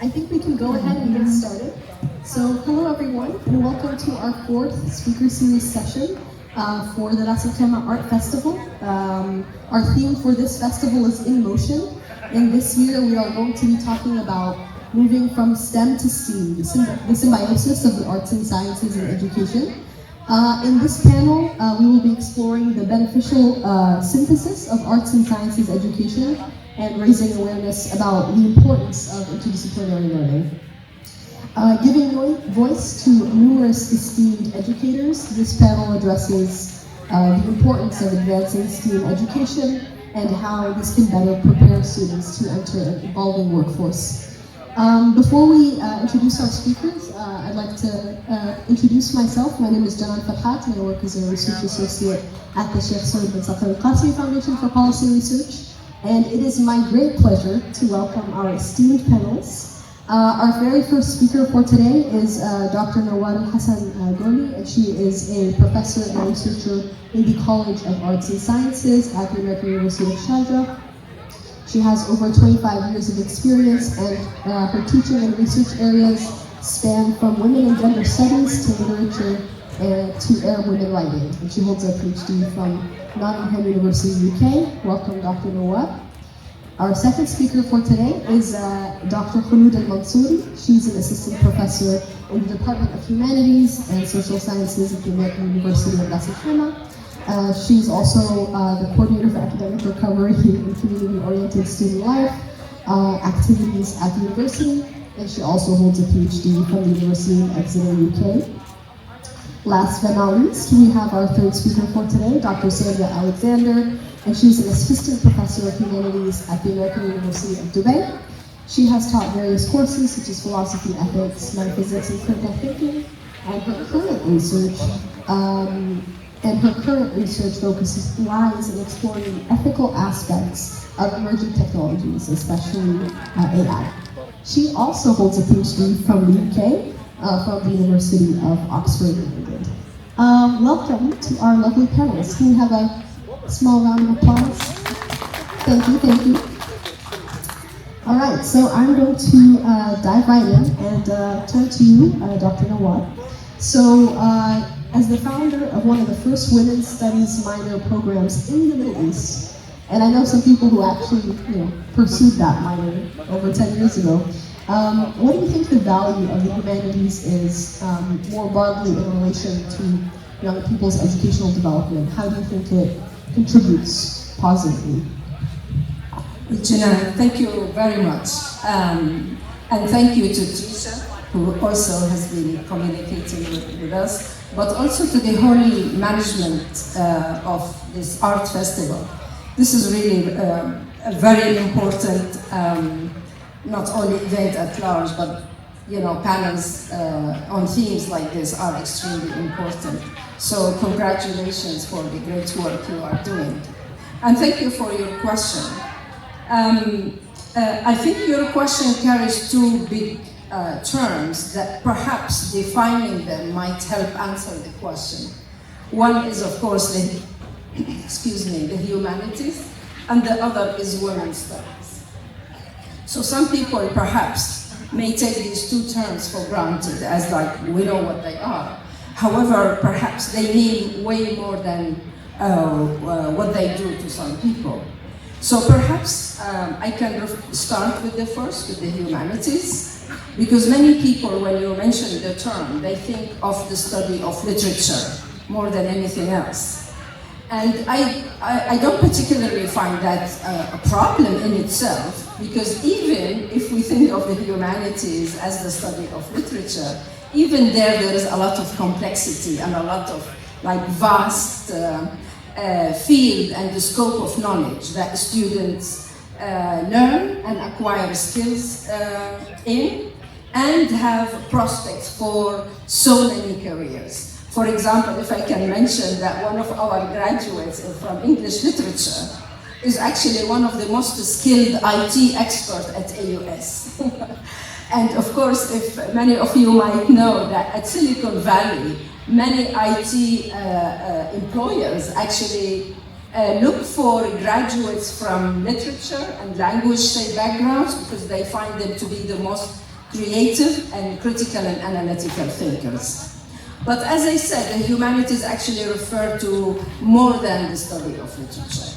I think we can go ahead and get started. So hello everyone, and welcome to our fourth speaker series session for the Ras Al Khaimah Art Festival. Our theme for this festival is In Motion, and this year we are going to be talking about moving from STEM to STEAM, the symbiosis of the arts and sciences in education. In this panel, we will be exploring the beneficial synthesis of arts and sciences education and raising awareness about the importance of interdisciplinary learning. Giving voice to numerous esteemed educators, this panel addresses the importance of advancing STEAM education and how this can better prepare students to enter an evolving workforce. Before we introduce our speakers, I'd like to introduce myself. My name is Janan Farhat, and I work as a research associate at the Sheikh Saud bin Saqar Al-Qasimi Foundation for Policy Research. And it is my great pleasure to welcome our esteemed panelists. Our very first speaker for today is Dr. Nawal Hassan Goli, and she is a professor and researcher in the College of Arts and Sciences at the American University of Sharjah. She has over 25 years of experience, and her teaching and research areas span from women and gender studies to literature to Arab women writing. And she holds a PhD from Nottingham University, UK. Welcome, Dr. Nawab. Our second speaker for today is Dr. Khulud Al-Mansouri. She's an assistant professor in the Department of Humanities and Social Sciences at the American University of Ras Al Khaimah. She's also the coordinator for academic recovery and community-oriented student life activities at the university, and she also holds a PhD from the University of Exeter, UK. Last but not least, we have our third speaker for today, Dr. Sandra Alexander, and she's an assistant professor of humanities at the American University of Dubai. She has taught various courses such as philosophy, ethics, metaphysics, and critical thinking, and her current research focus lies in exploring the ethical aspects of emerging technologies, especially AI. She also holds a PhD from the UK, from the University of Oxford in England. Welcome to our lovely panelists. Can we have a small round of applause? Thank you. All right, so I'm going to dive right in and turn to you, Dr. Nawad. So, as the founder of one of the first women's studies minor programs in the Middle East, and I know some people who actually pursued that minor over 10 years ago, what do you think the value of the humanities is more broadly in relation to young people's educational development? How do you think it contributes positively? Gina, thank you very much. And thank you to Trisha, who also has been communicating with us, but also to the whole management of this art festival. This is really a very important, not only event at large, but panels on themes like this are extremely important. So congratulations for the great work you are doing. And thank you for your question. I think your question carries two big terms that perhaps defining them might help answer the question. One is, of course, the humanities, and the other is women's studies. So some people perhaps may take these two terms for granted as like, we know what they are. However, perhaps they mean way more than what they do to some people. So perhaps I can start with the first, with the humanities, because many people, when you mention the term, they think of the study of literature more than anything else. And I don't particularly find that a problem in itself, because even if we think of the humanities as the study of literature, even there is a lot of complexity and a lot of vast field and the scope of knowledge that students learn and acquire skills in, and have prospects for so many careers. For example, if I can mention that one of our graduates from English literature is actually one of the most skilled IT experts at AUS. And of course, if many of you might know that at Silicon Valley, many IT employers actually look for graduates from literature and language backgrounds because they find them to be the most creative and critical and analytical thinkers. But as I said, the humanities actually refer to more than the study of literature.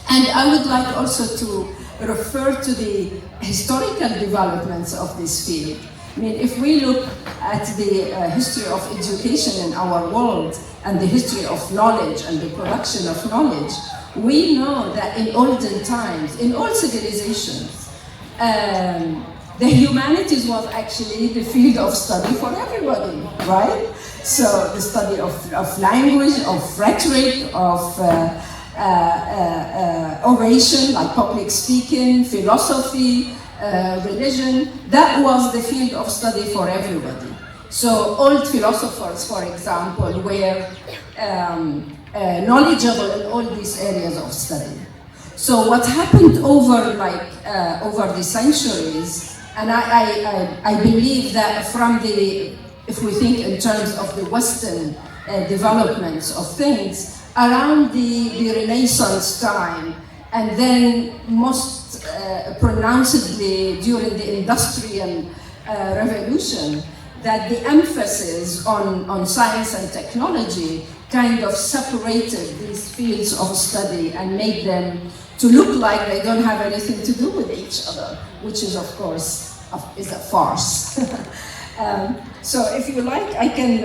And I would like also to refer to the historical developments of this field. I mean, if we look at the history of education in our world and the history of knowledge and the production of knowledge, we know that in olden times, in all civilizations, the humanities was actually the field of study for everybody, right? So the study of language, of rhetoric, of oration, like public speaking, philosophy, religion, that was the field of study for everybody. So old philosophers, for example, were knowledgeable in all these areas of study. So what happened over the centuries, and I believe that from the, if we think in terms of the Western developments of things, around the Renaissance time, and then most pronouncedly during the Industrial Revolution, that the emphasis on science and technology kind of separated these fields of study and made them to look like they don't have anything to do with each other, which is, of course, is a farce. So if you like, I can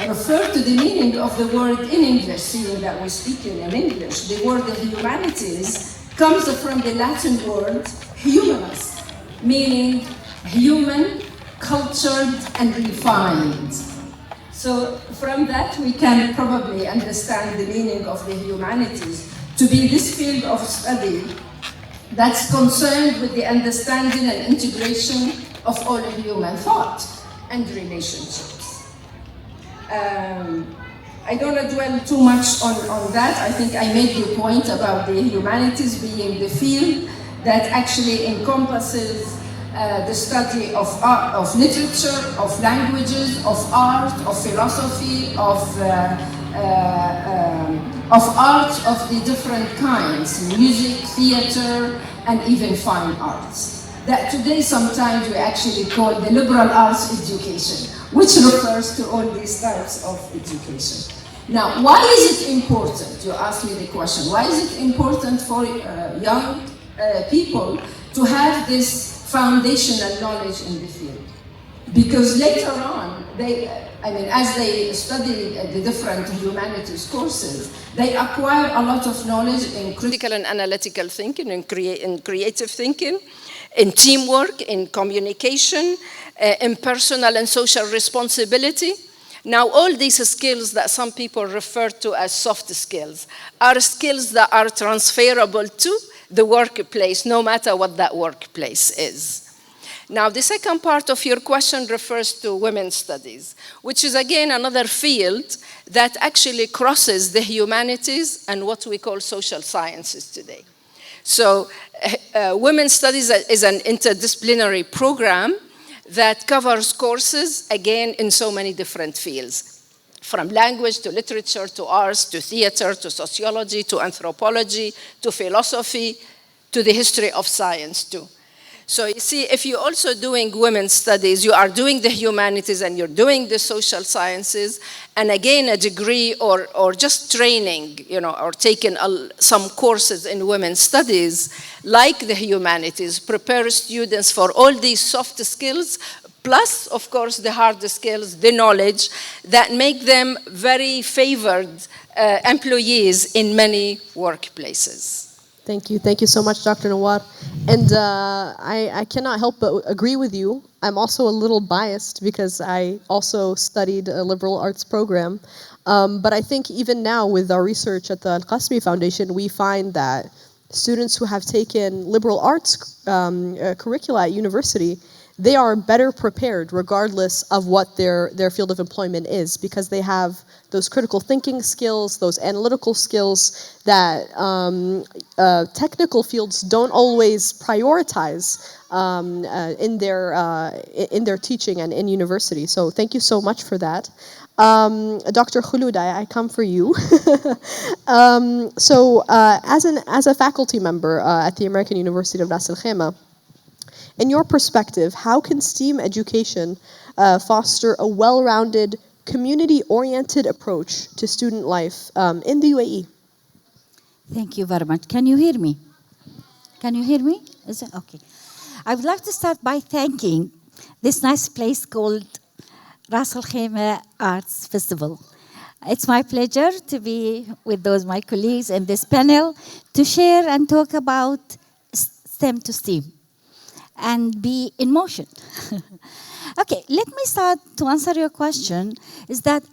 refer to the meaning of the word in English, seeing that we're speaking in English. The word humanities comes from the Latin word humanus, meaning human, cultured, and refined. So from that we can probably understand the meaning of the humanities to be this field of study that's concerned with the understanding and integration of all human thought and relationships. I don't want to dwell too much on that. I think I made the point about the humanities being the field that actually encompasses the study of art, of literature, of languages, of art, of philosophy, of art of the different kinds, music, theater, and even fine arts. That today sometimes we actually call the liberal arts education, which refers to all these types of education. Now, why is it important? You asked me the question. Why is it important for young people to have this foundational knowledge in the field? Because later on, as they study the different humanities courses, they acquire a lot of knowledge in critical and analytical thinking, in creative thinking, in teamwork, in communication, in personal and social responsibility. Now, all these skills that some people refer to as soft skills are skills that are transferable to the workplace, no matter what that workplace is. Now, the second part of your question refers to women's studies, which is again another field that actually crosses the humanities and what we call social sciences today. So, women's studies is an interdisciplinary program that covers courses, again, in so many different fields, from language to literature to arts to theater to sociology to anthropology to philosophy to the history of science too. So you see, if you're also doing women's studies, you are doing the humanities and you're doing the social sciences, and again, a degree or just training, or taking some courses in women's studies, like the humanities, prepare students for all these soft skills, plus, of course, the hard skills, the knowledge, that make them very favored employees in many workplaces. Thank you. Thank you so much, Dr. Nawar. And I cannot help but agree with you. I'm also a little biased because I also studied a liberal arts program. But I think even now with our research at the Al-Qasmi Foundation, we find that students who have taken liberal arts curricula at university, they are better prepared regardless of what their field of employment is, because they have those critical thinking skills, those analytical skills that technical fields don't always prioritize in their teaching and in university. So thank you so much for that. Dr. Khulud, I come for you. As a faculty member at the American University of Ras Al Khaimah, In your perspective, how can STEAM education foster a well-rounded, community-oriented approach to student life in the UAE? Thank you very much. Can you hear me? Can you hear me? Is it okay? I would like to start by thanking this nice place called Ras Al Khaimah Arts Festival. It's my pleasure to be with my colleagues in this panel to share and talk about STEM to STEAM and be in motion. Okay, let me start to answer your question. Is that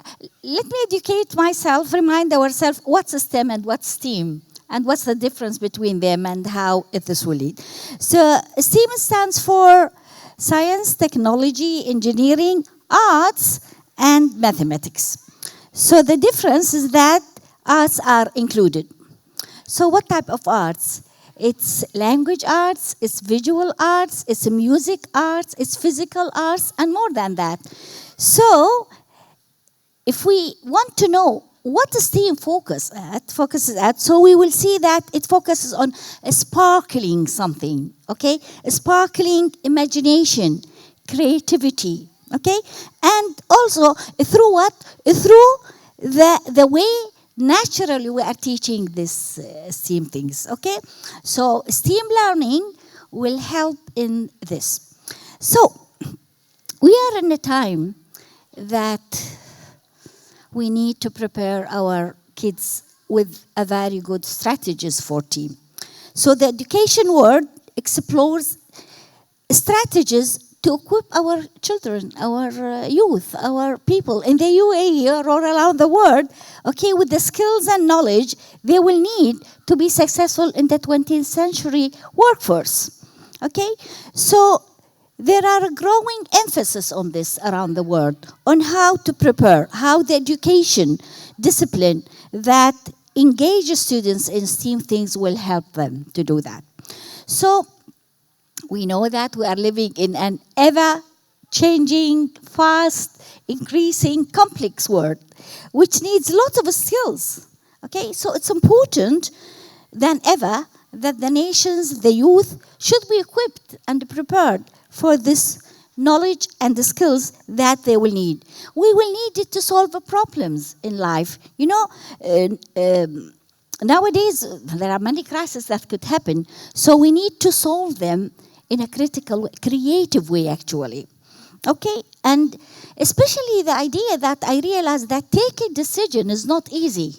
let me educate myself, remind ourselves what's STEM and what's STEAM, and what's the difference between them and how this will lead. So STEAM stands for science, technology, engineering, arts, and mathematics. So the difference is that arts are included. So what type of arts? It's language arts, it's visual arts, it's music arts, it's physical arts, and more than that. So if we want to know what the STEAM focuses at, so we will see that it focuses on a sparkling something, okay? A sparkling imagination, creativity, okay? And also through what? Through the way naturally we are teaching this STEAM things, okay? So STEAM learning will help in this. So we are in a time that we need to prepare our kids with a very good strategies for team. So the education world explores strategies to equip our children, our youth, our people in the UAE or around the world, okay, with the skills and knowledge they will need to be successful in the 20th century workforce, okay? So there are a growing emphasis on this around the world, on how to prepare, how the education discipline that engages students in STEAM things will help them to do that. So we know that we are living in an ever-changing, fast, increasing, complex world, which needs lots of skills. Okay, so it's important than ever that the nations, the youth, should be equipped and prepared for this knowledge and the skills that they will need. We will need it to solve the problems in life. You know, nowadays there are many crises that could happen, so we need to solve them in a critical, creative way, actually. Okay, and especially the idea that I realized that taking decision is not easy.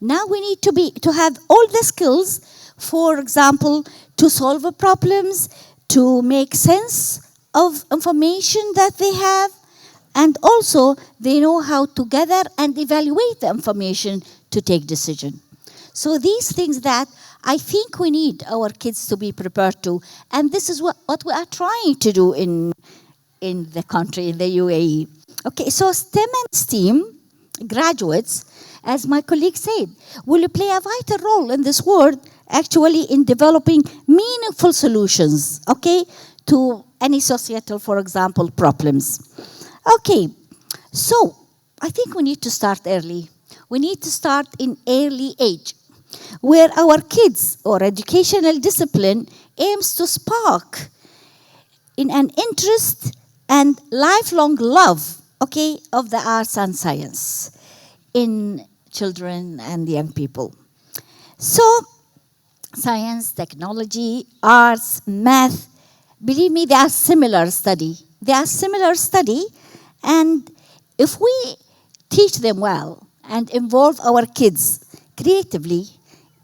Now we need to have all the skills, for example, to solve the problems, to make sense of information that they have, and also they know how to gather and evaluate the information to take decision. So these things that I think we need our kids to be prepared to, and this is what we are trying to do in the country, in the UAE. Okay, so STEM and STEAM graduates, as my colleague said, will play a vital role in this world, actually in developing meaningful solutions, okay, to any societal, for example, problems. Okay, so I think we need to start early. We need to start in early age, where our kids or educational discipline aims to spark in an interest and lifelong love, okay, of the arts and science in children and young people. So, science, technology, arts, math, believe me, they are similar study. They are similar study, and if we teach them well and involve our kids creatively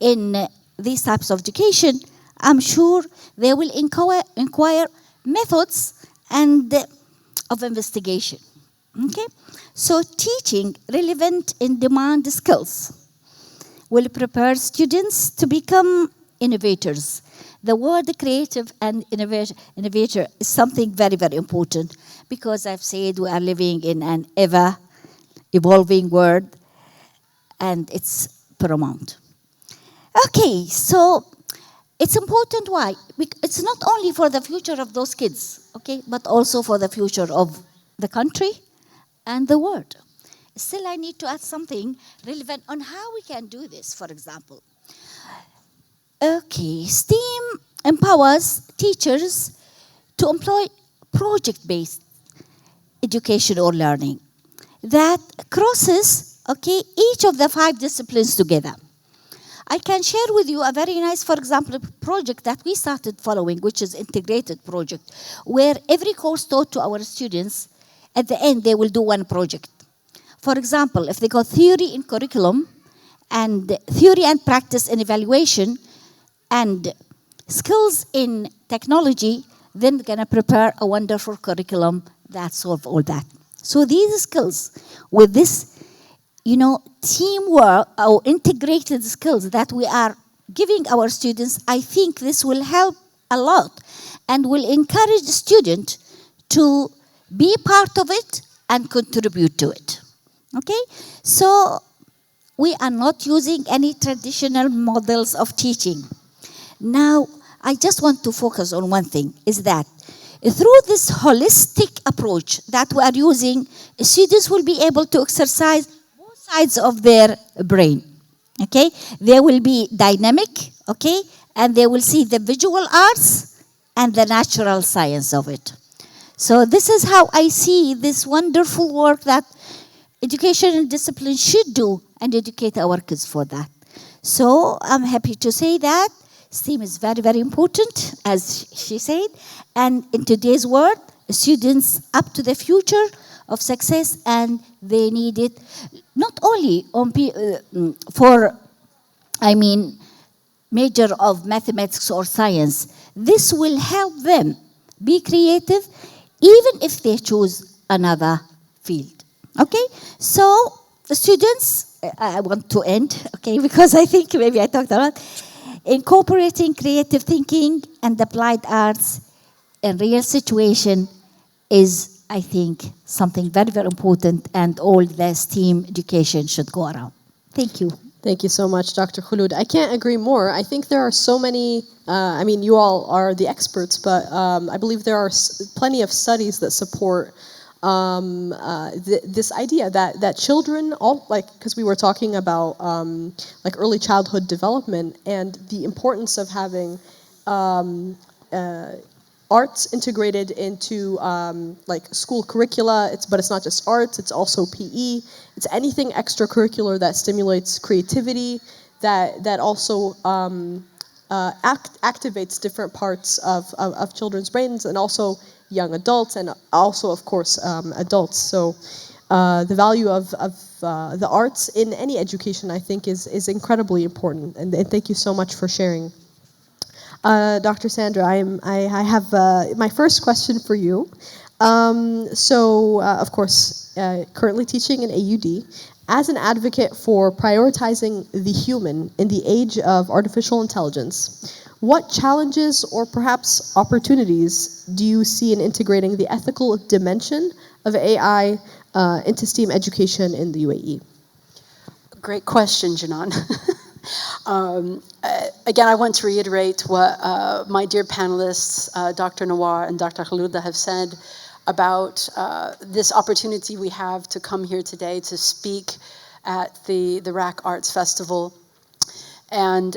in these types of education, I'm sure they will inquire methods and of investigation. Okay? So teaching relevant in-demand skills will prepare students to become innovators. The word creative and innovator is something very, very important, because I've said we are living in an ever-evolving world, and it's paramount. Okay, so it's important. Why? It's not only for the future of those kids, okay, but also for the future of the country and the world. Still, I need to add something relevant on how we can do this, for example. Okay, STEAM empowers teachers to employ project-based education or learning that crosses, okay, each of the 5 disciplines together. I can share with you a very nice, for example, project that we started following, which is integrated project, where every course taught to our students, at the end, they will do one project. For example, if they got theory in curriculum, and theory and practice in evaluation, and skills in technology, then they're gonna prepare a wonderful curriculum that solve all that. So these skills, with this, teamwork or integrated skills that we are giving our students, I think this will help a lot and will encourage the student to be part of it and contribute to it. Okay? So we are not using any traditional models of teaching. Now, I just want to focus on one thing, is that through this holistic approach that we are using, students will be able to exercise both sides of their brain. Okay? They will be dynamic, okay? And they will see the visual arts and the natural science of it. So this is how I see this wonderful work that education and discipline should do and educate our kids for that. So I'm happy to say that STEAM is very, very important, as she said. And in today's world, students up to the future of success, and they need it not only on major of mathematics or science. This will help them be creative, even if they choose another field. Okay? So the students, I want to end, okay, because I think maybe I talked a lot. Incorporating creative thinking and applied arts in real situation is, I think, something very, very important, and all the STEAM education should go around. Thank you. Thank you so much, Dr. Khulud. I can't agree more. I think there are so many, you all are the experts, but I believe there are plenty of studies that support this idea that children, because we were talking about early childhood development and the importance of having arts integrated into school curricula. But it's not just arts; it's also PE. It's anything extracurricular that stimulates creativity, that also activates different parts of children's brains, and also young adults, and also, of course, adults. So the value of the arts in any education, I think, is incredibly important. And thank you so much for sharing. Dr. Sandra, I have my first question for you. Of course, currently teaching in AUD, as an advocate for prioritizing the human in the age of artificial intelligence, what challenges or perhaps opportunities do you see in integrating the ethical dimension of AI into STEAM education in the UAE? Great question, Janan. Again, I want to reiterate what my dear panelists, Dr. Nawar and Dr. Khaluda, have said about this opportunity we have to come here today to speak at the RAC Arts Festival and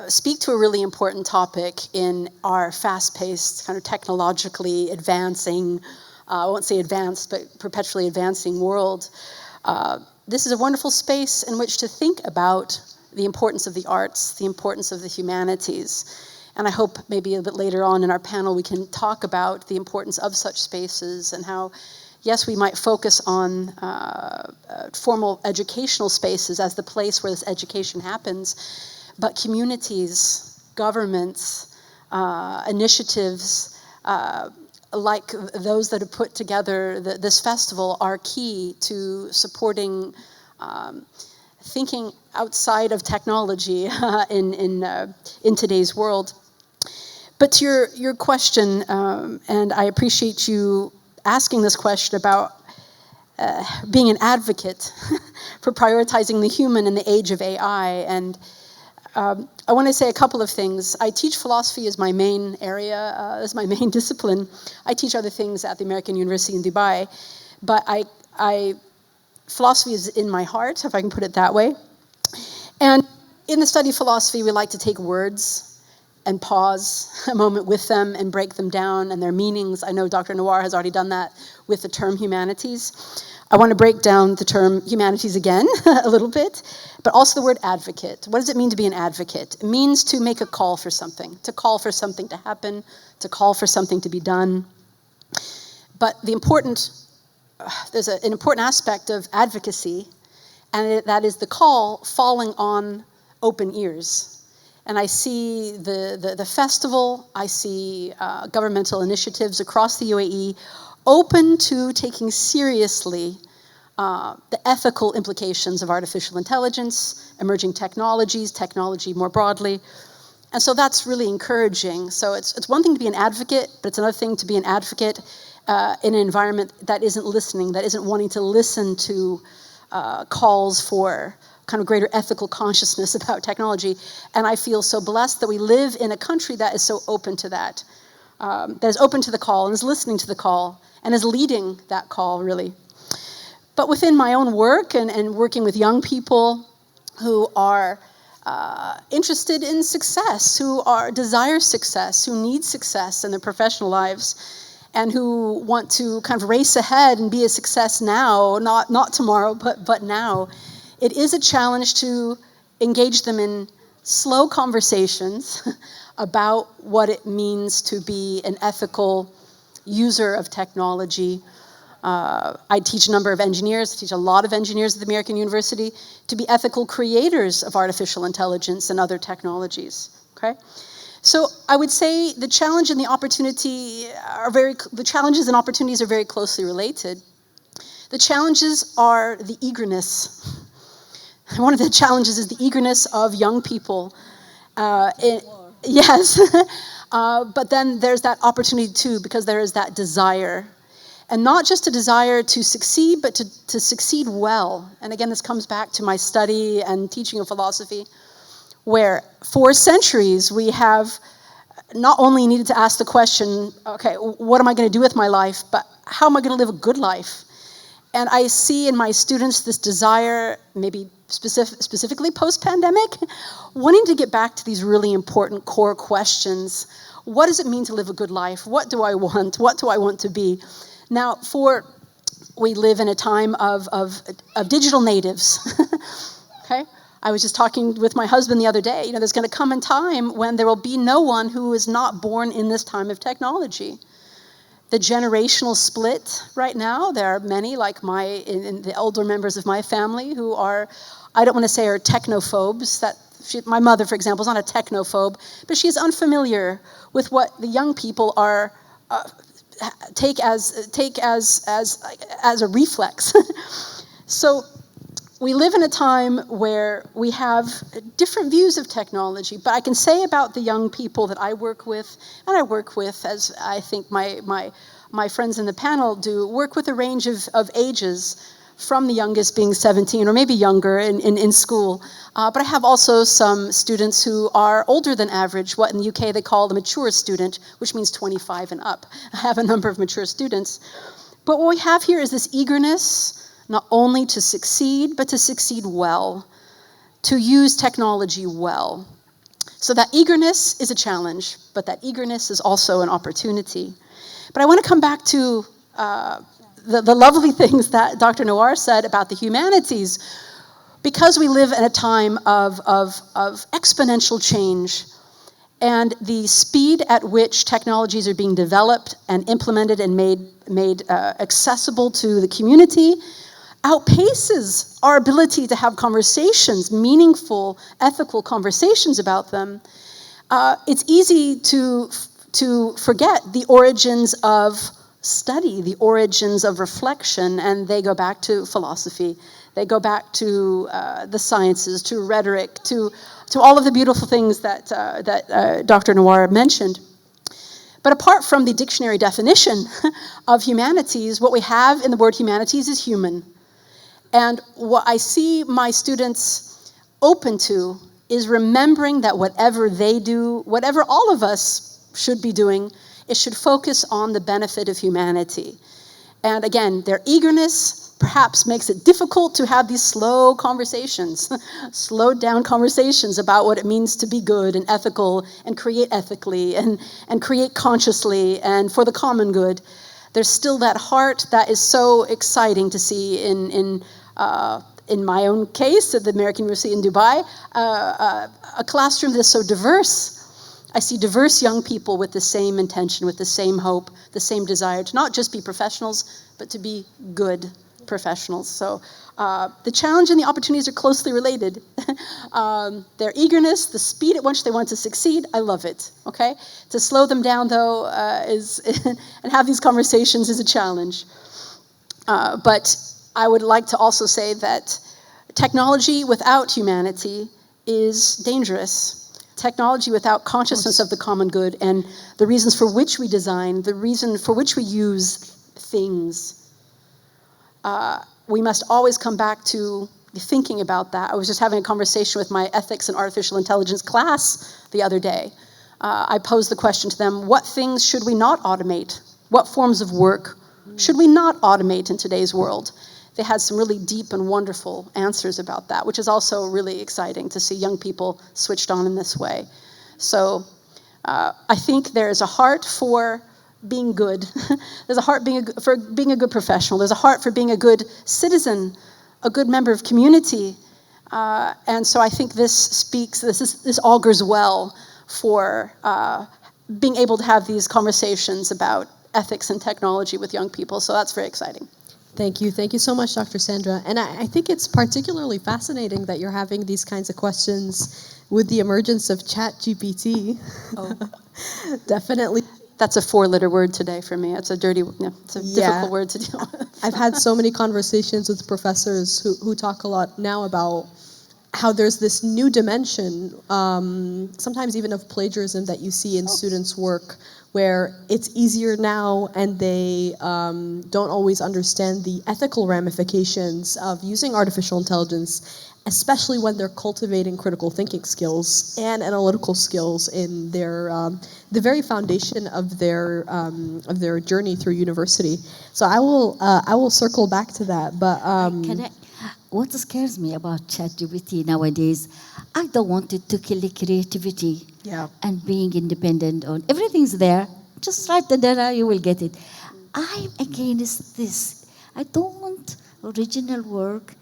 speak to a really important topic in our fast-paced, kind of technologically advancing, I won't say advanced, but perpetually advancing world. This is a wonderful space in which to think about the importance of the arts, the importance of the humanities. And I hope maybe a bit later on in our panel we can talk about the importance of such spaces and how, yes, we might focus on formal educational spaces as the place where this education happens, but communities, governments, initiatives like those that have put together this festival are key to supporting thinking outside of technology in today's world. But to your question, and I appreciate you asking this question about being an advocate for prioritizing the human in the age of AI. And I want to say a couple of things. I teach philosophy as my main area, as my main discipline. I teach other things at the American University in Dubai, but philosophy is in my heart, if I can put it that way. And in the study of philosophy, we like to take words and pause a moment with them and break them down and their meanings. I know Dr. Nawar has already done that with the term humanities. I want to break down the term humanities again a little bit, but also the word advocate. What does it mean to be an advocate? It means to make a call for something, to call for something to happen, to call for something to be done. But there's an important aspect of advocacy, and that is the call falling on open ears. And I see the festival, I see governmental initiatives across the UAE open to taking seriously the ethical implications of artificial intelligence, emerging technologies, technology more broadly. And so that's really encouraging. So it's one thing to be an advocate, but it's another thing to be an advocate in an environment that isn't listening, that isn't wanting to listen to calls for kind of greater ethical consciousness about technology. And I feel so blessed that we live in a country that is so open to that is open to the call and is listening to the call and is leading that call, really. But within my own work and working with young people who are interested in success, who desire success, who need success in their professional lives, and who want to kind of race ahead and be a success now, not tomorrow, but now, it is a challenge to engage them in slow conversations about what it means to be an ethical user of technology. I teach a number of engineers, I teach a lot of engineers at the American University to be ethical creators of artificial intelligence and other technologies, okay? So I would say the challenge and the opportunity the challenges and opportunities are very closely related. The challenges are the eagerness. One of the challenges is the eagerness of young people. Yes, but then there's that opportunity too, because there is that desire. And not just a desire to succeed, but to succeed well. And again, this comes back to my study and teaching of philosophy, where for centuries we have not only needed to ask the question, okay, what am I going to do with my life, but how am I going to live a good life? And I see in my students this desire, maybe specifically post-pandemic, wanting to get back to these really important core questions. What does it mean to live a good life? What do I want? What do I want to be? Now, we live in a time of digital natives, okay? I was just talking with my husband the other day, there's gonna come a time when there will be no one who is not born in this time of technology. The generational split right now, there are many, like the older members of my family who are, I don't wanna say are technophobes. My mother, for example, is not a technophobe, but she is unfamiliar with what the young people are, take as a reflex. So we live in a time where we have different views of technology, but I can say about the young people that I work with, and I work with, as I think my friends in the panel do, work with a range of ages, from the youngest being 17 or maybe younger in school. But I have also some students who are older than average, what in the UK they call the mature student, which means 25 and up. I have a number of mature students. But what we have here is this eagerness, not only to succeed, but to succeed well, to use technology well. So that eagerness is a challenge, but that eagerness is also an opportunity. But I want to come back to the lovely things that Dr. Nawar said about the humanities. Because we live in a time of exponential change, and the speed at which technologies are being developed and implemented and made accessible to the community outpaces our ability to have conversations, meaningful, ethical conversations about them. It's easy to forget the origins of study, the origins of reflection, and they go back to philosophy. They go back to the sciences, to rhetoric, to all of the beautiful things that Dr. Nawar mentioned. But apart from the dictionary definition of humanities, what we have in the word humanities is human. And what I see my students open to is remembering that whatever they do, whatever all of us should be doing, it should focus on the benefit of humanity. And again, their eagerness perhaps makes it difficult to have these slow conversations, slowed down conversations about what it means to be good and ethical and create ethically and create consciously and for the common good. There's still that heart that is so exciting to see in my own case at the American University in Dubai, a classroom that's so diverse. I see diverse young people with the same intention, with the same hope, the same desire to not just be professionals, but to be good professionals. So the challenge and the opportunities are closely related. Their eagerness, the speed at which they want to succeed, I love it, okay? To slow them down, though, and have these conversations is a challenge. But I would like to also say that technology without humanity is dangerous. Technology without consciousness of the common good and the reasons for which we design, the reason for which we use things. We must always come back to thinking about that. I was just having a conversation with my ethics and artificial intelligence class the other day. I posed the question to them, what things should we not automate? What forms of work should we not automate in today's world? They had some really deep and wonderful answers about that, which is also really exciting to see young people switched on in this way. So I think there is a heart for being good. There's a heart for being a good professional. There's a heart for being a good citizen, a good member of community. And so I think this augurs well for being able to have these conversations about ethics and technology with young people. So that's very exciting. Thank you. Thank you so much, Dr. Sandra. And I think it's particularly fascinating that you're having these kinds of questions with the emergence of ChatGPT. Oh. Definitely. That's a 4-letter word today for me. It's a difficult word to deal with. I've had so many conversations with professors who talk a lot now about how there's this new dimension, sometimes even of plagiarism that you see in students' work, where it's easier now and they don't always understand the ethical ramifications of using artificial intelligence, especially when they're cultivating critical thinking skills and analytical skills in their the very foundation of their journey through university. So I will circle back to that, but what scares me about ChatGPT nowadays, I don't want it to kill the creativity and being independent on everything's there. Just write the data, you will get it. I'm against this. I don't want original work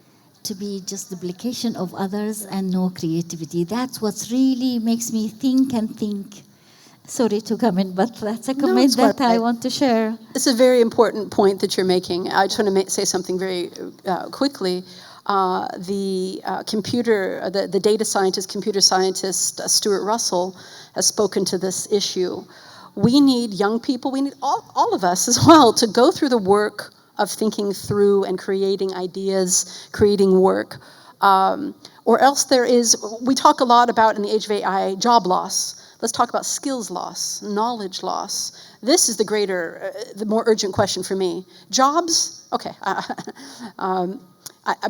to be just duplication of others and no creativity. That's what really makes me think and think. Sorry to comment, but that's a comment that I want to share. It's a very important point that you're making. I just want to say something very quickly. The data scientist, computer scientist, Stuart Russell, has spoken to this issue. We need young people, we need all of us as well, to go through the work of thinking through and creating ideas, creating work. Or else we talk a lot about, in the age of AI, job loss. Let's talk about skills loss, knowledge loss. This is the more urgent question for me. Jobs, okay.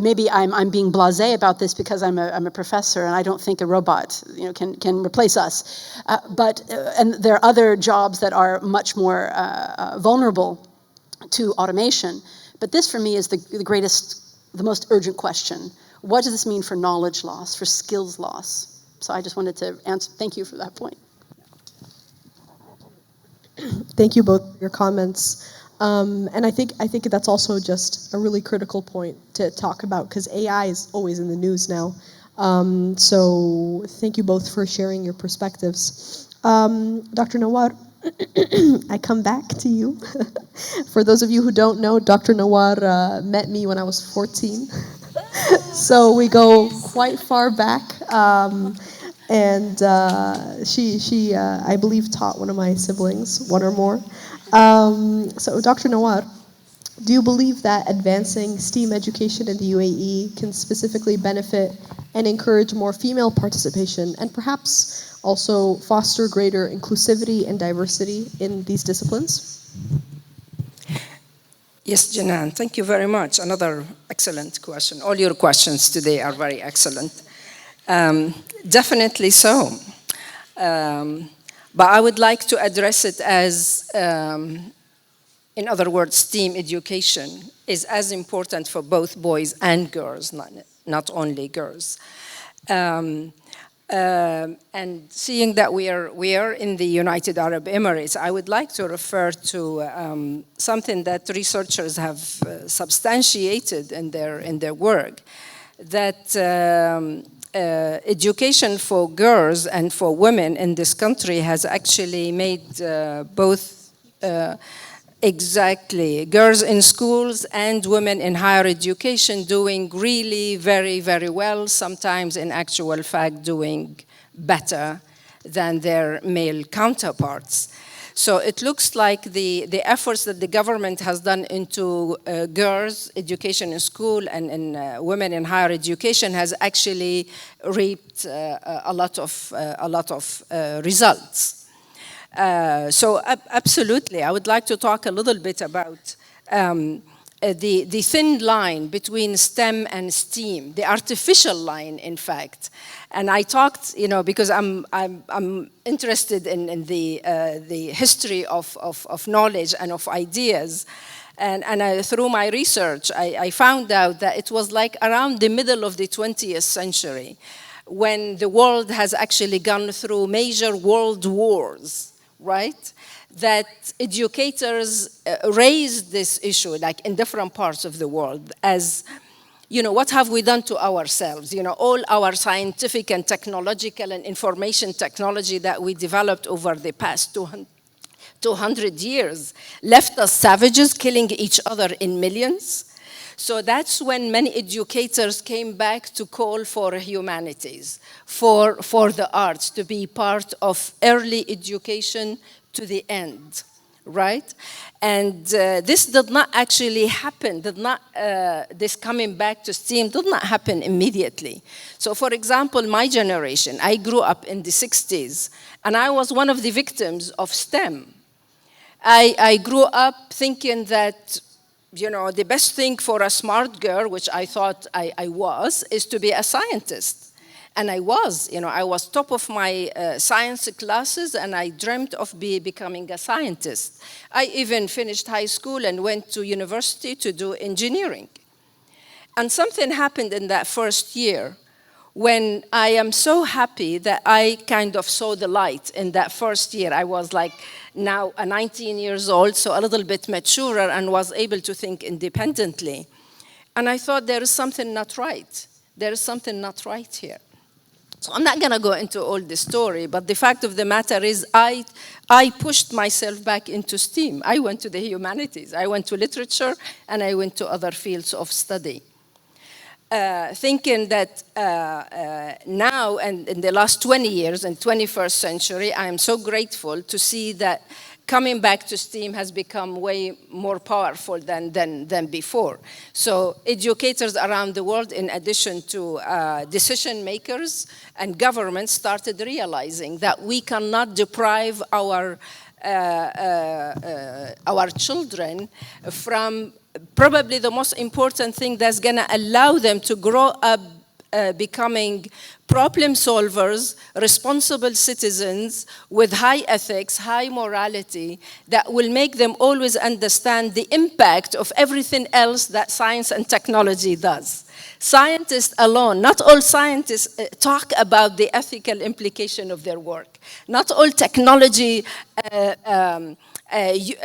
Maybe I'm being blasé about this because I'm a professor and I don't think a robot can replace us. And there are other jobs that are much more vulnerable to automation. But this for me is the most urgent question. What does this mean for knowledge loss, for skills loss? So I just wanted to answer. Thank you for that point. Thank you both for your comments. And I think that's also just a really critical point to talk about because AI is always in the news now. So thank you both for sharing your perspectives. Dr. Nawar, I come back to you. For those of you who don't know, Dr. Nawar met me when I was 14. So we go quite far back. And she I believe, taught one of my siblings, one or more. So Dr. Nawar, do you believe that advancing STEAM education in the UAE can specifically benefit and encourage more female participation and perhaps also foster greater inclusivity and diversity in these disciplines? Yes, Janan, thank you very much. Another excellent question. All your questions today are very excellent. Definitely so. But I would like to address it as in other words, STEAM education, is as important for both boys and girls, not only girls. And seeing that we are in the United Arab Emirates, I would like to refer to something that researchers have substantiated in their work, that education for girls and for women in this country has actually made both exactly girls in schools and women in higher education doing really very, very well, sometimes in actual fact doing better than their male counterparts. So it looks like the efforts that the government has done into girls' education in school and women in higher education has actually reaped a lot of results. So absolutely, I would like to talk a little bit about the thin line between STEM and STEAM, the artificial line, in fact. And I talked, because I'm interested in the history of knowledge and of ideas. And through my research, I found out that it was like around the middle of the 20th century when the world has actually gone through major world wars, right? That educators raised this issue, like in different parts of the world, as, what have we done to ourselves? All our scientific and technological and information technology that we developed over the past 200 years left us savages killing each other in millions. So that's when many educators came back to call for humanities, for the arts to be part of early education to the end, right? And this did not actually happen, this coming back to STEAM did not happen immediately. So for example, my generation, I grew up in the 60s, and I was one of the victims of STEM. I grew up thinking that the best thing for a smart girl, which I thought I was, is to be a scientist. And I was, I was top of my science classes, and I dreamt of becoming a scientist. I even finished high school and went to university to do engineering. And something happened in that first year when I am so happy that I kind of saw the light in that first year. I was like now 19 years old, so a little bit maturer, and was able to think independently. And I thought, there is something not right. There is something not right here. So I'm not going to go into all the story, but the fact of the matter is I pushed myself back into STEAM. I went to the humanities. I went to literature, and I went to other fields of study. Thinking that now and in the last 20 years, in 21st century, I am so grateful to see that coming back to STEAM has become way more powerful than before. So educators around the world, in addition to decision makers and governments, started realizing that we cannot deprive our children from probably the most important thing that's going to allow them to grow up becoming problem solvers, responsible citizens with high ethics, high morality, that will make them always understand the impact of everything else that science and technology does. Scientists alone, not all scientists talk about the ethical implication of their work. Not all technology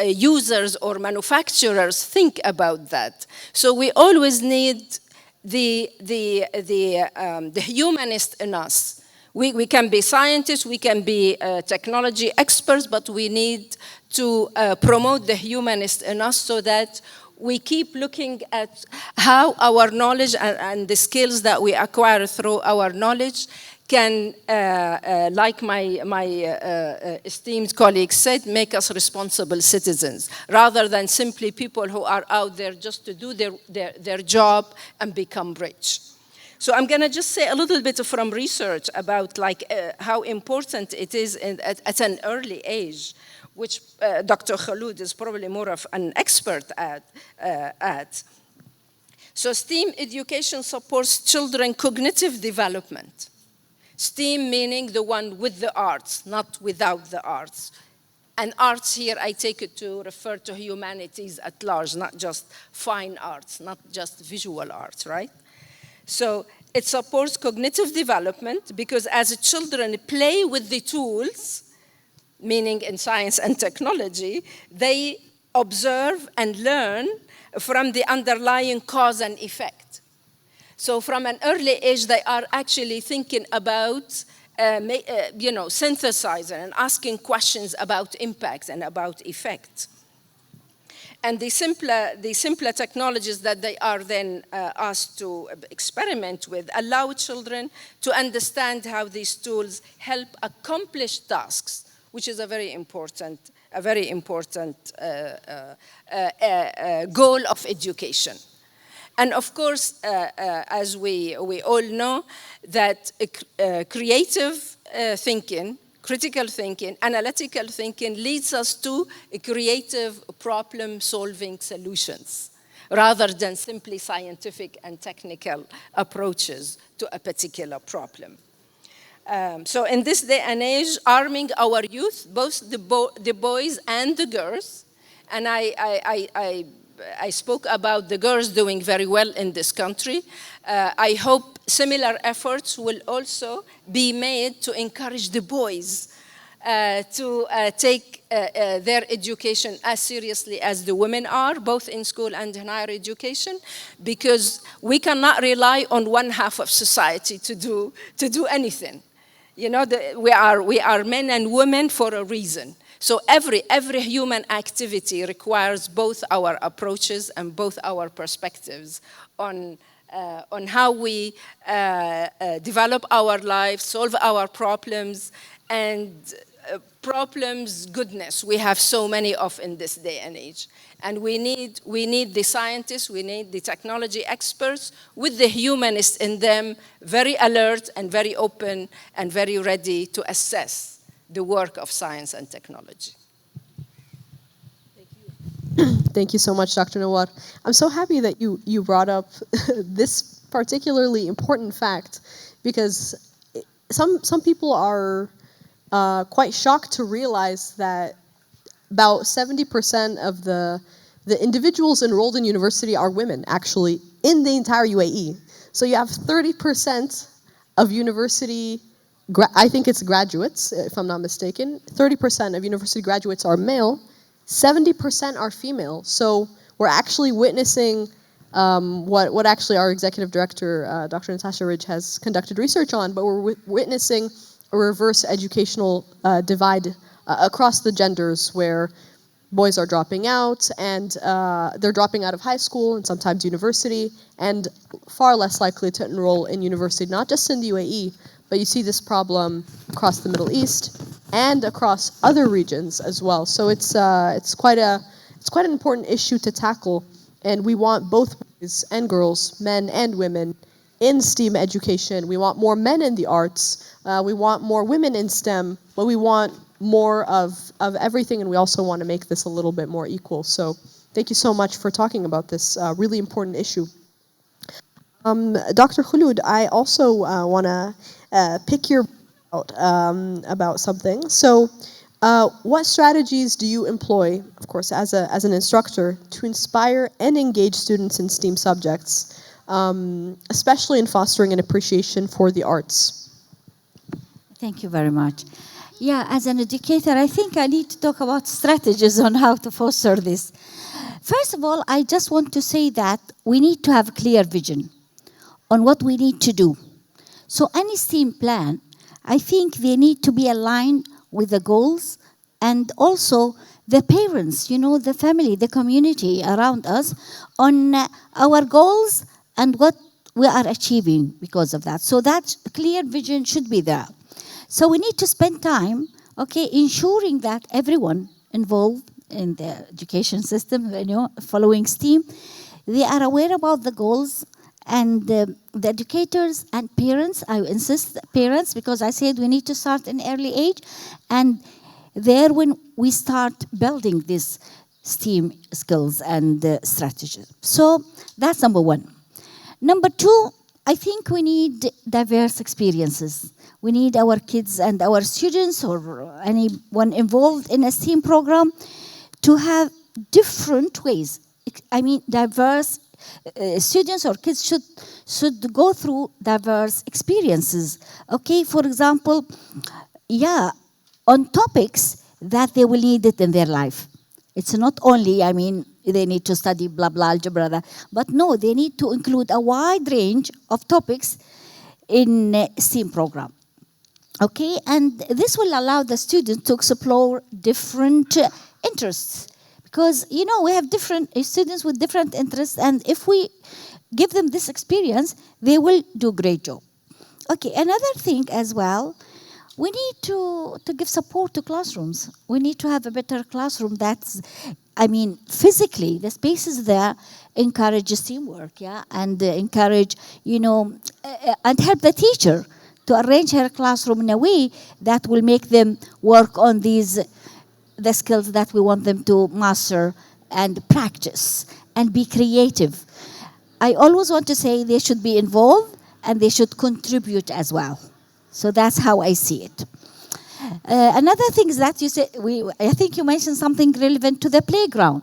users or manufacturers think about that. So we always need the humanist in us. We can be scientists, we can be technology experts, but we need to promote the humanist in us so that we keep looking at how our knowledge and the skills that we acquire through our knowledge can, like my esteemed colleague said, make us responsible citizens, rather than simply people who are out there just to do their job and become rich. So I'm going to just say a little bit from research about how important it is at an early age, which Dr. Khaloud is probably more of an expert at. So STEAM education supports children cognitive development. STEAM meaning the one with the arts, not without the arts. And arts here, I take it to refer to humanities at large, not just fine arts, not just visual arts, right? So it supports cognitive development because as children play with the tools, meaning in science and technology, they observe and learn from the underlying cause and effect. So from an early age, they are actually thinking about synthesizing and asking questions about impact and about effect. And the simpler technologies that they are then asked to experiment with allow children to understand how these tools help accomplish tasks, which is a very important goal of education. And of course, as we all know, that creative thinking, critical thinking, analytical thinking leads us to creative problem-solving solutions rather than simply scientific and technical approaches to a particular problem. So in this day and age, arming our youth, both the boys and the girls, and I spoke about the girls doing very well in this country. I hope similar efforts will also be made to encourage the boys to take their education as seriously as the women are, both in school and in higher education, because we cannot rely on one half of society to do anything. You know, we are men and women for a reason. So every human activity requires both our approaches and both our perspectives on how we develop our lives, solve our problems, and problems goodness we have so many of in this day and age. And we need the scientists, we need the technology experts with the humanists in them, very alert and very open and very ready to assess the work of science and technology. Thank you so much, Dr. Nawar. I'm so happy that you brought up this particularly important fact, because some people are quite shocked to realize that about 70% of the individuals enrolled in university are women, actually, in the entire UAE. So you have 30% of university, I think it's graduates, if I'm not mistaken. 30% of university graduates are male, 70% are female. So we're actually witnessing what actually our executive director, Dr. Natasha Ridge, has conducted research on, but we're witnessing a reverse educational divide across the genders, where boys are dropping out, and they're dropping out of high school and sometimes university, and far less likely to enroll in university, not just in the UAE, but you see this problem across the Middle East and across other regions as well. So it's quite an important issue to tackle, and we want both boys and girls, men and women, in STEAM education. We want more men in the arts. We want more women in STEM, but we want more of everything, and we also want to make this a little bit more equal. So thank you so much for talking about this really important issue. Dr. Khulud, I also want to pick your brain about something. So what strategies do you employ, of course, as an instructor, to inspire and engage students in STEAM subjects, especially in fostering an appreciation for the arts? Thank you very much. Yeah, as an educator, I think I need to talk about strategies on how to foster this. First of all, I just want to say that we need to have a clear vision on what we need to do. So any STEAM plan, I think they need to be aligned with the goals and also the parents, the family, the community around us on our goals and what we are achieving because of that. So that clear vision should be there. So we need to spend time, ensuring that everyone involved in the education system, following STEAM, they are aware about the goals, and the educators and parents, I insist parents, because I said we need to start in early age, and there when we start building these STEAM skills and strategies. So that's number one. Number two, I think we need diverse experiences. We need our kids and our students or anyone involved in a STEAM program to have different ways. I mean, diverse students or kids should go through diverse experiences. Okay, for example, on topics that they will need it in their life. It's not only, I mean, they need to study blah, blah, algebra, but no, they need to include a wide range of topics in a STEAM program. Okay, and this will allow the student to explore different interests. Because, you know, we have different students with different interests, and if we give them this experience, they will do a great job. Okay, another thing as well, we need to give support to classrooms. We need to have a better classroom that's, I mean, physically, the spaces there encourages teamwork, yeah, and encourage, you know, and help the teacher to arrange her classroom in a way that will make them work on the skills that we want them to master and practice and be creative. I always want to say they should be involved and they should contribute as well. So that's how I see it. Another thing is that you said, I think you mentioned something relevant to the playground.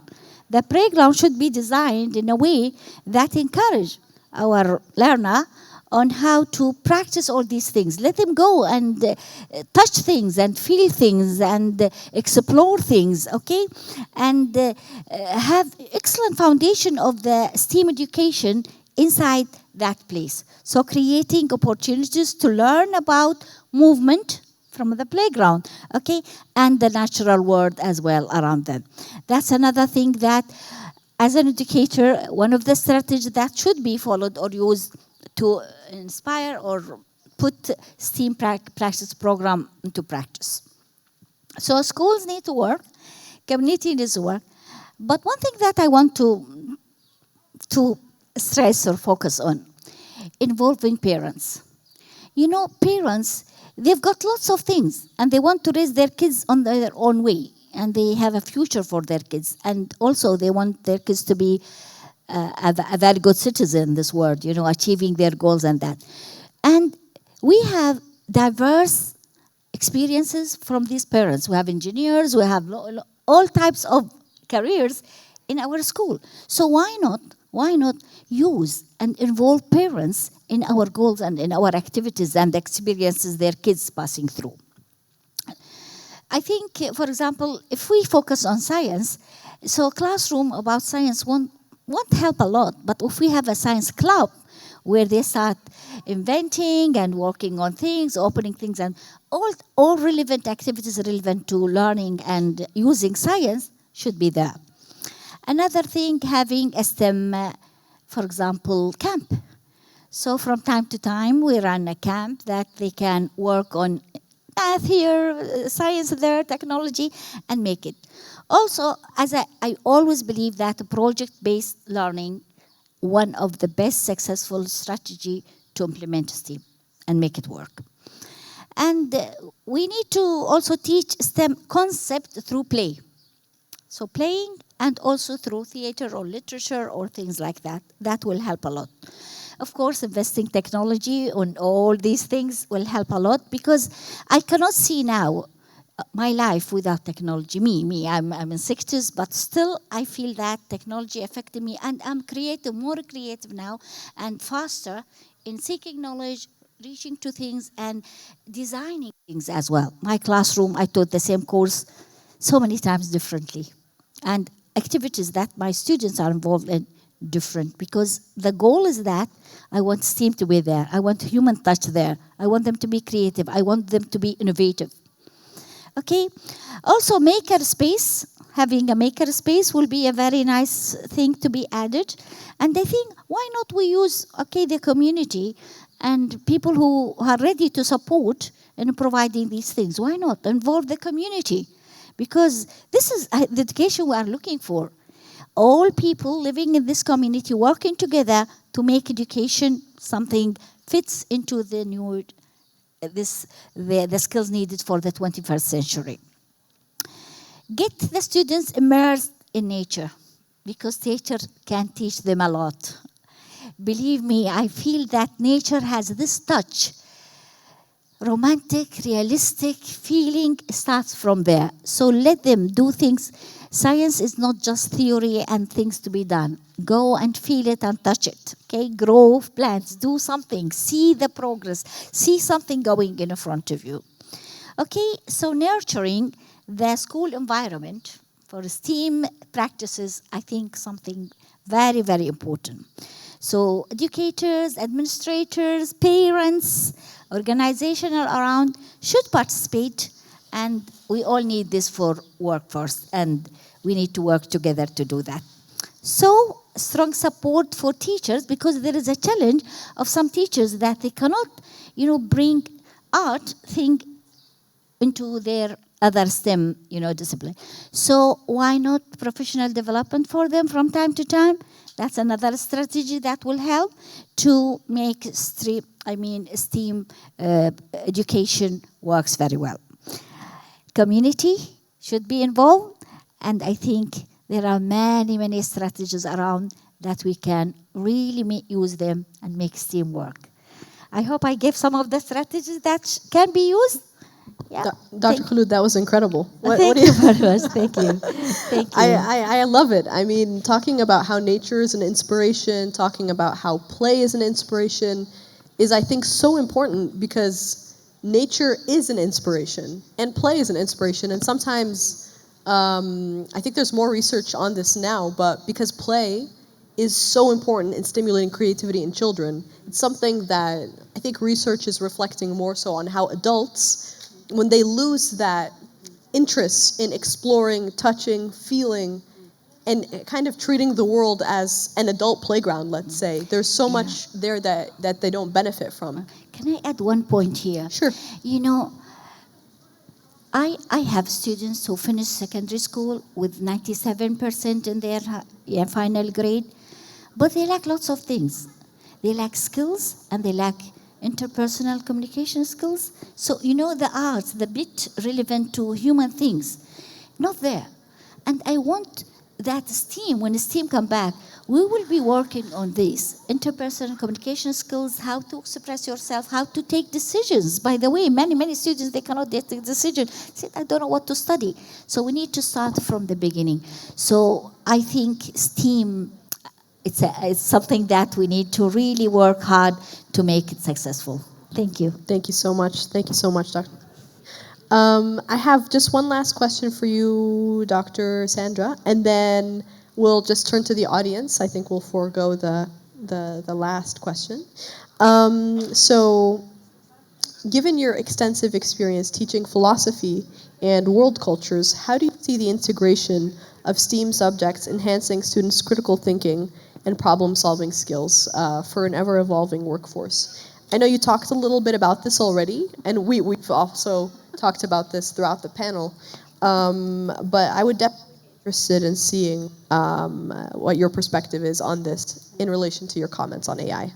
The playground should be designed in a way that encourage our learner on how to practice all these things. Let them go and touch things and feel things and explore things, okay? And have excellent foundation of the STEAM education inside that place. So creating opportunities to learn about movement from the playground, okay? And the natural world as well around them. That's another thing that, as an educator, one of the strategies that should be followed or used to inspire or put STEAM practice program into practice. So schools need to work, community needs to work. But one thing that I want to stress or focus on, involving parents. You know, parents, they've got lots of things and they want to raise their kids on their own way and they have a future for their kids. And also they want their kids to be a very good citizen in this world, you know, achieving their goals and that. And we have diverse experiences from these parents. We have engineers, we have all types of careers in our school. So why not use and involve parents in our goals and in our activities and the experiences their kids passing through? I think, for example, if we focus on science, so a classroom about science won't help a lot, but if we have a science club where they start inventing and working on things, opening things, and all relevant activities relevant to learning and using science should be there. Another thing, having a STEM, for example, camp. So from time to time, we run a camp that they can work on math here, science there, technology, and make it. Also, as I always believe that project-based learning, one of the best successful strategy to implement STEAM and make it work. And we need to also teach STEM concept through play. So playing and also through theater or literature or things like that. That will help a lot. Of course, investing technology on all these things will help a lot because I cannot see now my life without technology. I'm in 60s, but still I feel that technology affected me, and I'm more creative now and faster in seeking knowledge, reaching to things, and designing things as well. My classroom, I taught the same course so many times differently, and activities that my students are involved in different, because the goal is that I want STEAM to be there. I want human touch there. I want them to be creative. I want them to be innovative. Okay, also maker space, having a maker space will be a very nice thing to be added. And I think, why not we use, the community and people who are ready to support in providing these things. Why not involve the community? Because this is the education we are looking for. All people living in this community working together to make education something fits into the new the skills needed for the 21st century. Get the students immersed in nature, because nature can teach them a lot. believe me, I feel that nature has this touch. Romantic, realistic feeling starts from there. So let them do things. Science is not just theory and things to be done. Go and feel it and touch it. Okay, grow plants, do something, see the progress, see something going in front of you. Okay, so nurturing the school environment for STEAM practices, I think something very, very important. So educators, administrators, parents, organizational around should participate, and we all need this for workforce, and we need to work together to do that. So strong support for teachers, because there is a challenge of some teachers that they cannot, bring art thing into their other STEM, discipline. So why not professional development for them from time to time? That's another strategy that will help to make STEAM education works very well. Community should be involved, and I think there are many, many strategies around that we can really use them and make STEAM work. I hope I gave some of the strategies that can be used. Yeah. Dr. Khulud, that was incredible. Thank you very much. Thank you. Thank you. I love it. I mean, talking about how nature is an inspiration, talking about how play is an inspiration is, I think, so important, because nature is an inspiration and play is an inspiration. And sometimes I think there's more research on this now, but because play is so important in stimulating creativity in children, it's something that I think research is reflecting more so on how adults, when they lose that interest in exploring, touching, feeling, and kind of treating the world as an adult playground, let's say, there's so much there that they don't benefit from. Can I add one point here? Sure. I have students who finish secondary school with 97% in their final grade, but they lack lots of things. They lack skills, and they lack interpersonal communication skills. So, the arts, the bit relevant to human things, not there. And I want that STEAM, when STEAM come back, we will be working on this. Interpersonal communication skills, how to express yourself, how to take decisions. By the way, many, many students, they cannot take a decision. They say, I don't know what to study. So we need to start from the beginning. So I think STEAM, it's something that we need to really work hard to make it successful. Thank you. Thank you so much. Thank you so much, Dr. I have just one last question for you, Dr. Sandra, and then we'll just turn to the audience. I think we'll forego the last question. So, given your extensive experience teaching philosophy and world cultures, how do you see the integration of STEAM subjects enhancing students' critical thinking and problem-solving skills for an ever-evolving workforce? I know you talked a little bit about this already, and we've also talked about this throughout the panel, but I would definitely be interested in seeing what your perspective is on this in relation to your comments on AI.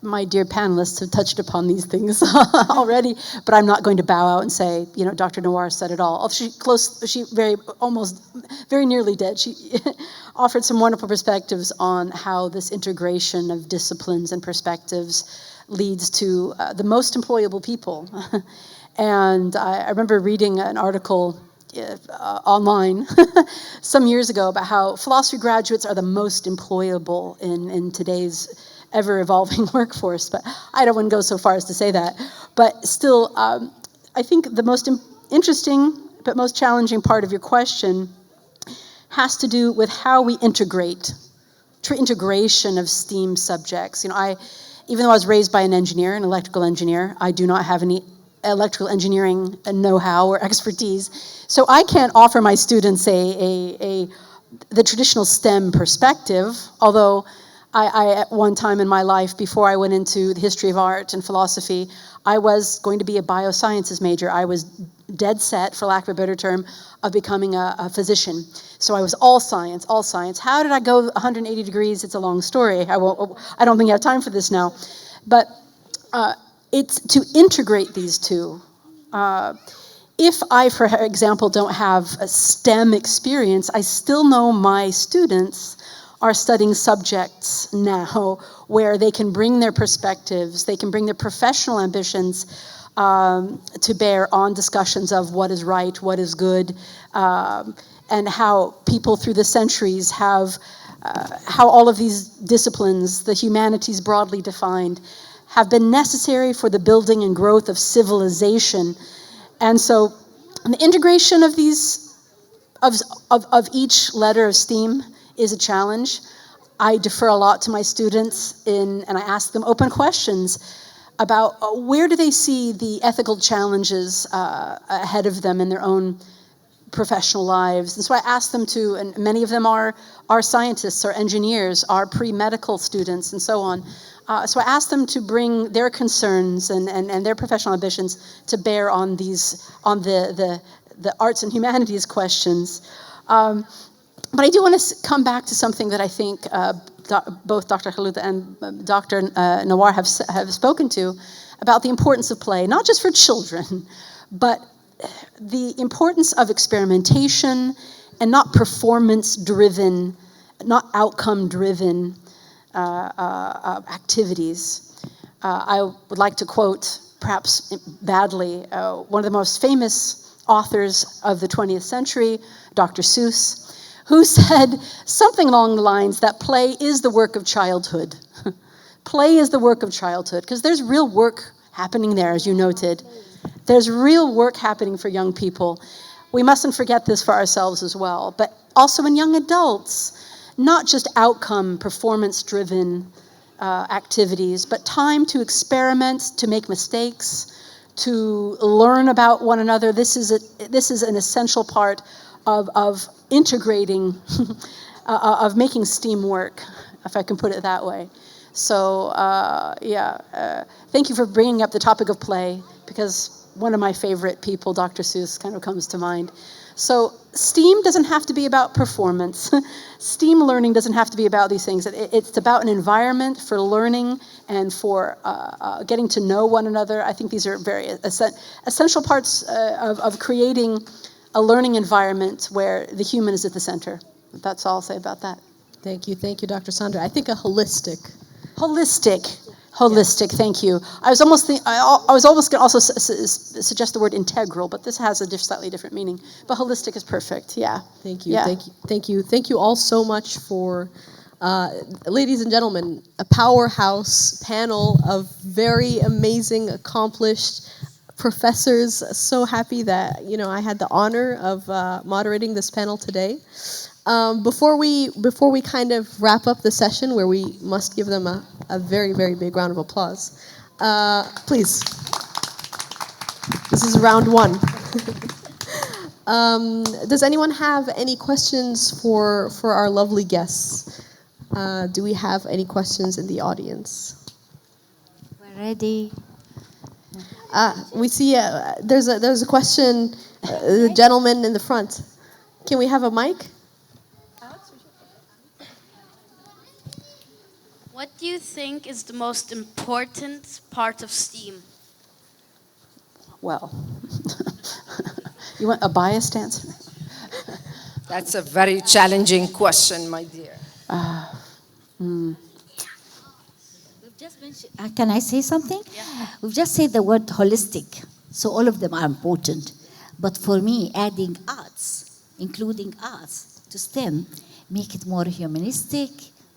My dear panelists have touched upon these things already, but I'm not going to bow out and say, Dr. Nawar said it all. She very nearly did. She offered some wonderful perspectives on how this integration of disciplines and perspectives leads to the most employable people. And I remember reading an article online some years ago about how philosophy graduates are the most employable in today's ever-evolving workforce, but I wouldn't go so far as to say that. But still, I think the most interesting but most challenging part of your question has to do with how we integration of STEAM subjects. Even though I was raised by an engineer, an electrical engineer, I do not have any electrical engineering know-how or expertise. So I can't offer my students the traditional STEM perspective, although I, at one time in my life, before I went into the history of art and philosophy, I was going to be a biosciences major. I was dead set, for lack of a better term, of becoming a physician. So I was all science, all science. How did I go 180 degrees? It's a long story. I don't think I have time for this now. But it's to integrate these two. If I, for example, don't have a STEM experience, I still know my students are studying subjects now where they can bring their perspectives, they can bring their professional ambitions to bear on discussions of what is right, what is good, and how people through the centuries have, how all of these disciplines, the humanities broadly defined, have been necessary for the building and growth of civilization. And so the integration of these, of each letter of STEAM is a challenge. I defer a lot to my students and I ask them open questions about where do they see the ethical challenges ahead of them in their own professional lives. And so I ask them to, and many of them are scientists, are engineers, are pre-medical students, and so on. So I ask them to bring their concerns and their professional ambitions to bear on these, on the arts and humanities questions. But I do want to come back to something that I think both Dr. Khaloud and Dr. Nawar have spoken to about the importance of play, not just for children, but the importance of experimentation and not performance-driven, not outcome-driven activities. I would like to quote, perhaps badly, one of the most famous authors of the 20th century, Dr. Seuss, who said something along the lines that play is the work of childhood. Play is the work of childhood, because there's real work happening there, as you noted. There's real work happening for young people. We mustn't forget this for ourselves as well, but also in young adults, not just outcome, performance-driven activities, but time to experiment, to make mistakes, to learn about one another. This is an essential part of integrating, of making STEAM work, if I can put it that way. So thank you for bringing up the topic of play, because one of my favorite people, Dr. Seuss, kind of comes to mind. So STEAM doesn't have to be about performance. STEAM learning doesn't have to be about these things. It's about an environment for learning and for getting to know one another. I think these are very essential parts of creating a learning environment where the human is at the center. That's all I'll say about that. Thank you, Dr. Sandra. I think a holistic, thank you. I was almost going to also suggest the word integral, but this has a slightly different meaning. But holistic is perfect, yeah. Thank you, Yeah. thank you. Thank you all so much for, ladies and gentlemen, a powerhouse panel of very amazing, accomplished professors. So happy that, I had the honor of moderating this panel today. Before we kind of wrap up the session, where we must give them a very, very big round of applause, please. This is round one. Does anyone have any questions for our lovely guests? Do we have any questions in the audience? We're ready. We see there's a question, the gentleman in the front. Can we have a mic? What do you think is the most important part of STEAM? Well, you want a biased answer? That's a very challenging question, my dear. We've just mentioned, can I say something? Yeah. We've just said the word holistic, so all of them are important. But for me, adding arts, including arts to STEM, make it more humanistic,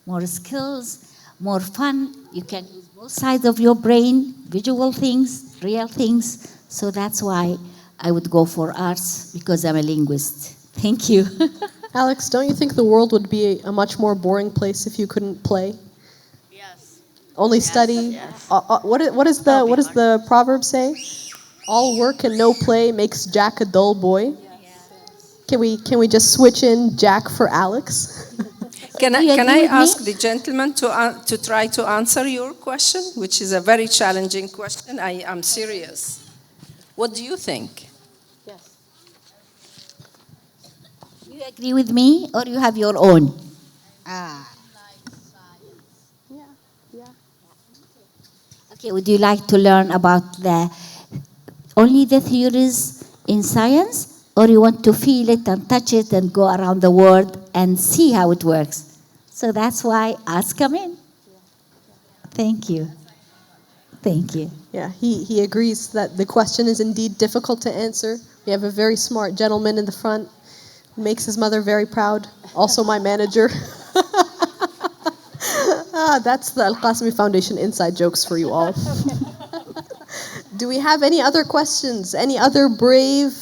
more skills, more fun. You can use both sides of your brain, visual things, real things. So that's why I would go for arts, because I'm a linguist. Thank you. Alex, don't you think the world would be a much more boring place if you couldn't play? Yes. Only study? Yes. What does the proverb say? All work and no play makes Jack a dull boy. Yes. Can we just switch in Jack for Alex? Can I ask the gentleman to try to answer your question, which is a very challenging question? I am serious. What do you think? Yes. You agree with me, or you have your own? Okay, would you like to learn about only the theories in science, or you want to feel it and touch it and go around the world and see how it works? So that's why us come in. Thank you. Thank you. Yeah, he agrees that the question is indeed difficult to answer. We have a very smart gentleman in the front who makes his mother very proud. Also my manager. That's the Al-Qasimi Foundation inside jokes for you all. Do we have any other questions? Any other brave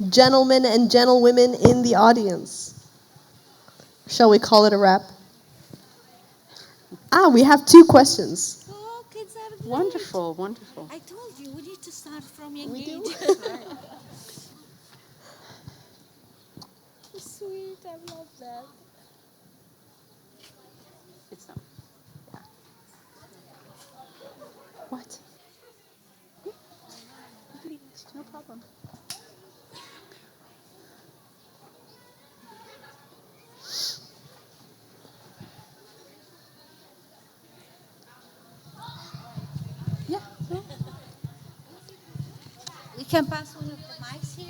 gentlemen and gentlewomen in the audience? Shall we call it a wrap? We have 2 questions. Oh, kids are great. Wonderful, wonderful. I told you, we need to start from young We do. age. Sweet, I love that. It's not. Yeah. What? No problem. Yeah. You can pass one of the mics here.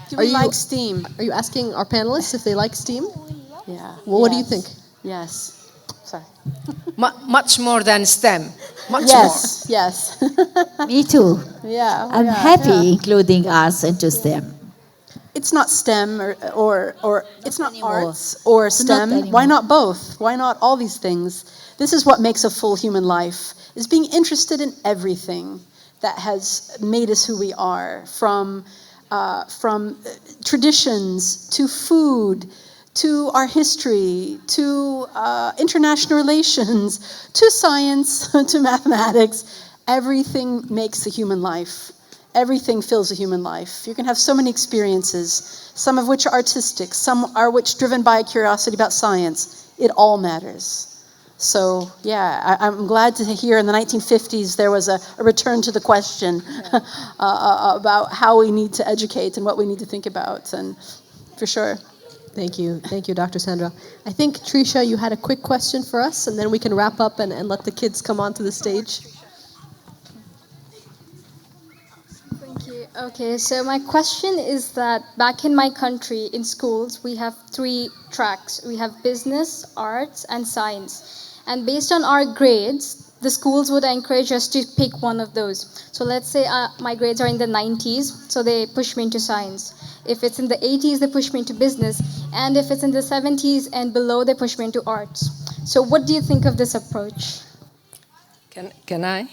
Do Are we you- like STEAM? Are you asking our panelists if they like STEAM? Yeah. Well, what do you Yes. think? Yes. Sorry. Much more than STEM. Much Yes. Yes. Me too. Yeah. I'm yeah, happy yeah. including us into STEM. It's not STEM or it's not anymore. arts or It's not STEM. Why anymore. not both? Why not all these things? This is what makes a full human life, is being interested in everything that has made us who we are, from traditions to food, to our history, to international relations, to science, to mathematics. Everything makes a human life. Everything fills a human life. You can have so many experiences, some of which are artistic, some are which driven by a curiosity about science. It all matters. So yeah, I'm glad to hear in the 1950s there was a return to the question about how we need to educate and what we need to think about, and for sure. Thank you, Dr. Sandra. I think, Trisha, you had a quick question for us, and then we can wrap up and let the kids come onto the stage. Thank you. Okay, so my question is that back in my country, in schools, we have 3 tracks. We have business, arts, and science. And based on our grades, the schools would encourage us to pick one of those. So let's say my grades are in the 90s, so they push me into science. If it's in the 80s, they push me into business. And if it's in the 70s and below, they push me into arts. So what do you think of this approach? Can I?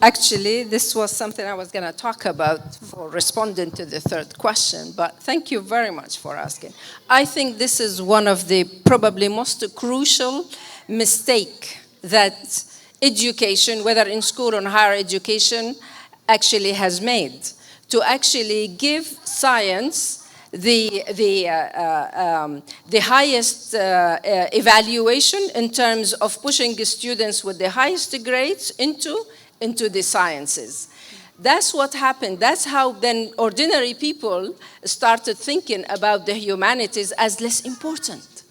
Actually, this was something I was going to talk about for responding to the third question, but thank you very much for asking. I think this is one of the probably most crucial mistake that education, whether in school or in higher education, actually has made, to actually give science the highest evaluation in terms of pushing students with the highest grades into the sciences. That's what happened. That's how then ordinary people started thinking about the humanities as less important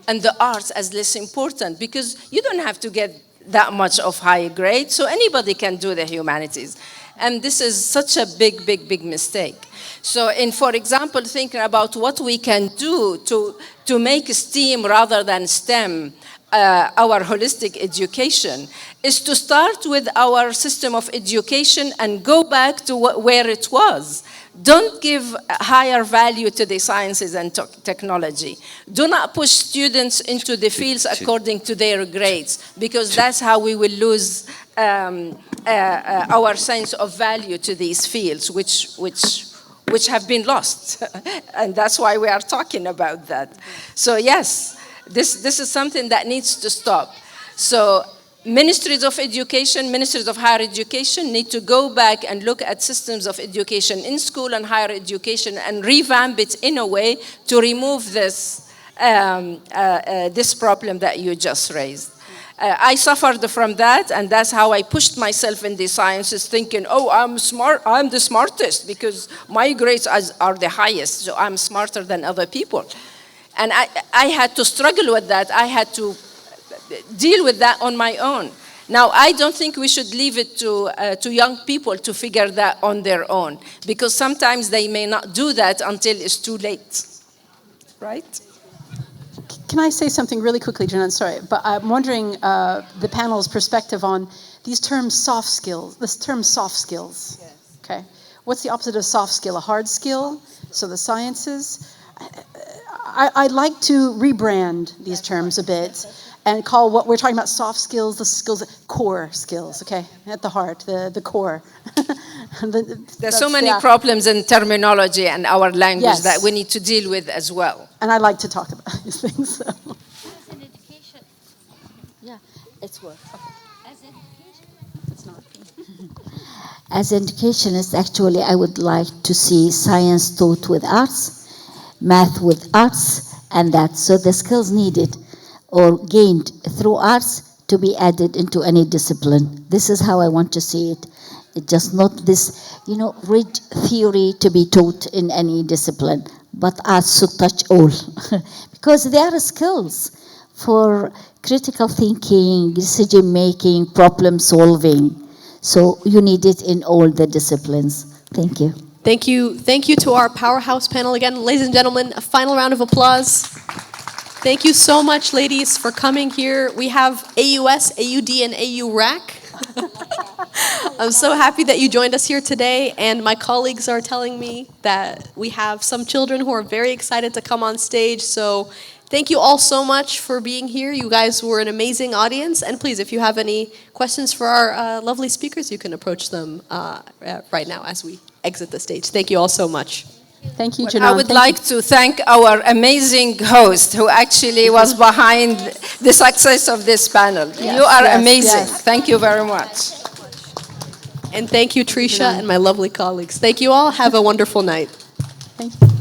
and the arts as less important, because you don't have to get that much of high grade, so anybody can do the humanities. And this is such a big mistake. So for example, thinking about what we can do to make STEAM rather than STEM our holistic education is to start with our system of education and go back to where it was. Don't give higher value to the sciences and technology. Do not push students into the fields according to their grades, because that's how we will lose our sense of value to these fields, which have been lost. And that's why we are talking about that. So yes, this is something that needs to stop. So ministries of education, ministries of higher education need to go back and look at systems of education in school and higher education and revamp it in a way to remove this problem that you just raised. I suffered from that, and that's how I pushed myself in the sciences, thinking, oh, I'm smart, I'm the smartest because my grades are the highest, so I'm smarter than other people. And I had to struggle with that. I had to deal with that on my own. Now, I don't think we should leave it to young people to figure that on their own, because sometimes they may not do that until it's too late, right? Can I say something really quickly, Janan? Sorry, but I'm wondering the panel's perspective on these terms, soft skills. This term, soft skills. Yes. Okay. What's the opposite of soft skill? A hard skill? So the sciences. I'd like to rebrand these terms a bit and call what we're talking about soft skills, the skills, core skills, okay? At the heart, the core. There's so many problems in terminology and our language Yes. that we need to deal with as well. And I like to talk about these things. So. As in education. Yeah, it's work. Okay. As education. It's not. As educationists, actually, I would like to see science taught with arts, math with arts, and that. So the skills needed or gained through arts to be added into any discipline. This is how I want to see it. It's just not this, rigid theory to be taught in any discipline, but arts should touch all. Because they are skills for critical thinking, decision making, problem solving. So you need it in all the disciplines. Thank you. Thank you. Thank you to our powerhouse panel again. Ladies and gentlemen, a final round of applause. Thank you so much, ladies, for coming here. We have AUS, AUD, and AURAC. I'm so happy that you joined us here today, and my colleagues are telling me that we have some children who are very excited to come on stage, so thank you all so much for being here. You guys were an amazing audience, and please, if you have any questions for our lovely speakers, you can approach them right now as we exit the stage. Thank you all so much. Thank you, Janan. I would like to thank our amazing host who actually was behind the success of this panel. Yes, you are yes, amazing. yes. Thank you very much. And thank you, Trisha, and my lovely colleagues. Thank you all. Have a wonderful night. Thank you.